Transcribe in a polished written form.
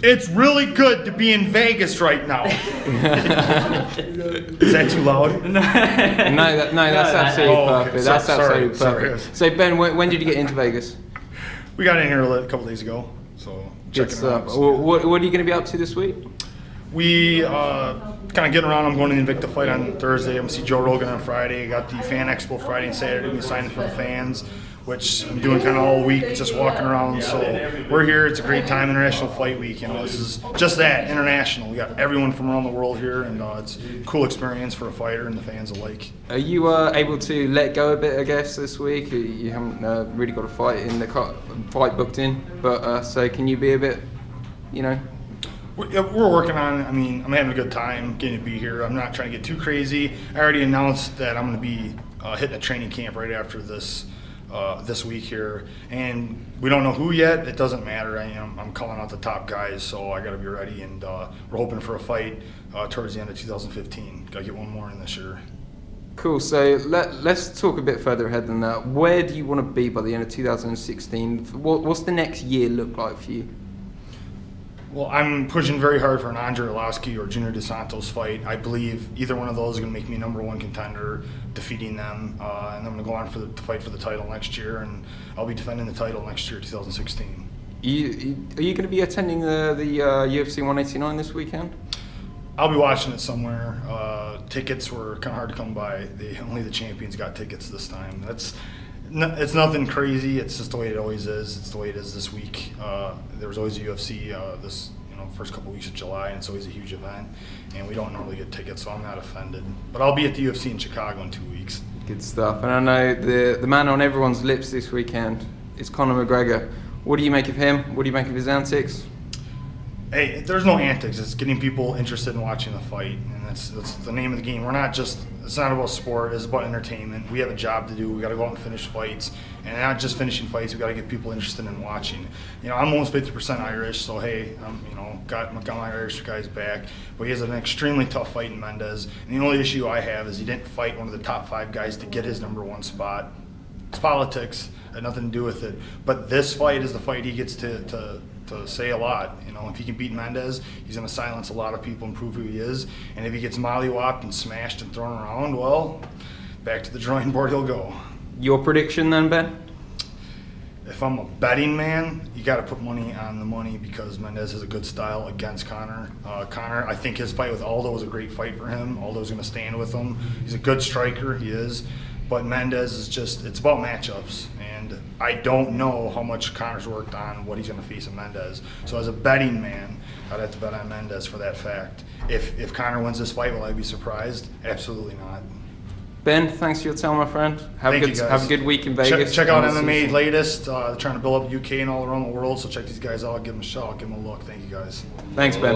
It's really good to be in Vegas right now. Is that too loud? No, that's absolutely perfect. Okay. That's absolutely perfect. Sorry. So Ben, when did you get into Vegas? We got in here a couple days ago, so Good checking it stuff. out. What are you going to be up to this week? We kind of getting around. I'm going to the Invicta fight on Thursday. I'm going to see Joe Rogan on Friday. I got the Fan Expo Friday and Saturday. We're signing for the fans, which I'm doing kind of all week, just walking around. So we're here. It's a great time, International Fight Week, and this is just that, international. We got everyone from around the world here, and it's a cool experience for a fighter and the fans alike. Are you able to let go a bit, I guess, this week? You haven't really got a fight in the fight booked in, but so can you be a bit, We're working on it. I mean, I'm having a good time getting to be here. I'm not trying to get too crazy. I already announced that I'm going to be hitting a training camp right after this week here, and we don't know who yet. It doesn't matter. I'm calling out the top guys, so I got to be ready, and we're hoping for a fight towards the end of 2015. Got to get one more in this year. Cool. So let's talk a bit further ahead than that. Where do you want to be by the end of 2016? What's the next year look like for you? Well, I'm pushing very hard for an Andre Arlovski or Junior Dos Santos fight. I believe either one of those is going to make me #1 contender, defeating them, and I'm going to go on to fight for the title next year, and I'll be defending the title next year, 2016. Are you going to be attending the UFC 189 this weekend? I'll be watching it somewhere. Tickets were kind of hard to come by. Only the champions got tickets this time. It's nothing crazy. It's just the way it always is. It's the way it is this week. There was always a UFC this first couple weeks of July, and it's always a huge event. And we don't normally get tickets, so I'm not offended. But I'll be at the UFC in Chicago in 2 weeks. Good stuff. And I know the man on everyone's lips this weekend is Conor McGregor. What do you make of him? What do you make of his antics? Hey, there's no antics. It's getting people interested in watching the fight, and that's the name of the game. It's not about sport. It's about entertainment. We have a job to do. We got to go out and finish fights, and not just finishing fights. We got to get people interested in watching. I'm almost 50% Irish, so hey, got my Irish guys back. But he has an extremely tough fight in Mendes, and the only issue I have is he didn't fight one of the top 5 guys to get his #1 spot. It's politics. It had nothing to do with it. But this fight is the fight he gets to say a lot. If he can beat Mendes, he's going to silence a lot of people and prove who he is. And if he gets mollywopped and smashed and thrown around, well, back to the drawing board he'll go. Your prediction then, Ben? If I'm a betting man, you got to put money on the money because Mendes has a good style against Conor. Conor, I think his fight with Aldo was a great fight for him. Aldo's going to stand with him. He's a good striker, he is. But Mendes is it's about matchups. And I don't know how much Conor's worked on what he's going to face in Mendes. So as a betting man, I'd have to bet on Mendes for that fact. If Conor wins this fight, will I be surprised? Absolutely not. Ben, thanks for your time, my friend. Have a good week in Vegas. Check out MMALatest. They're trying to build up UK and all around the world, so check these guys out. Give them a shot. Give them a look. Thank you, guys. Thanks, Ben.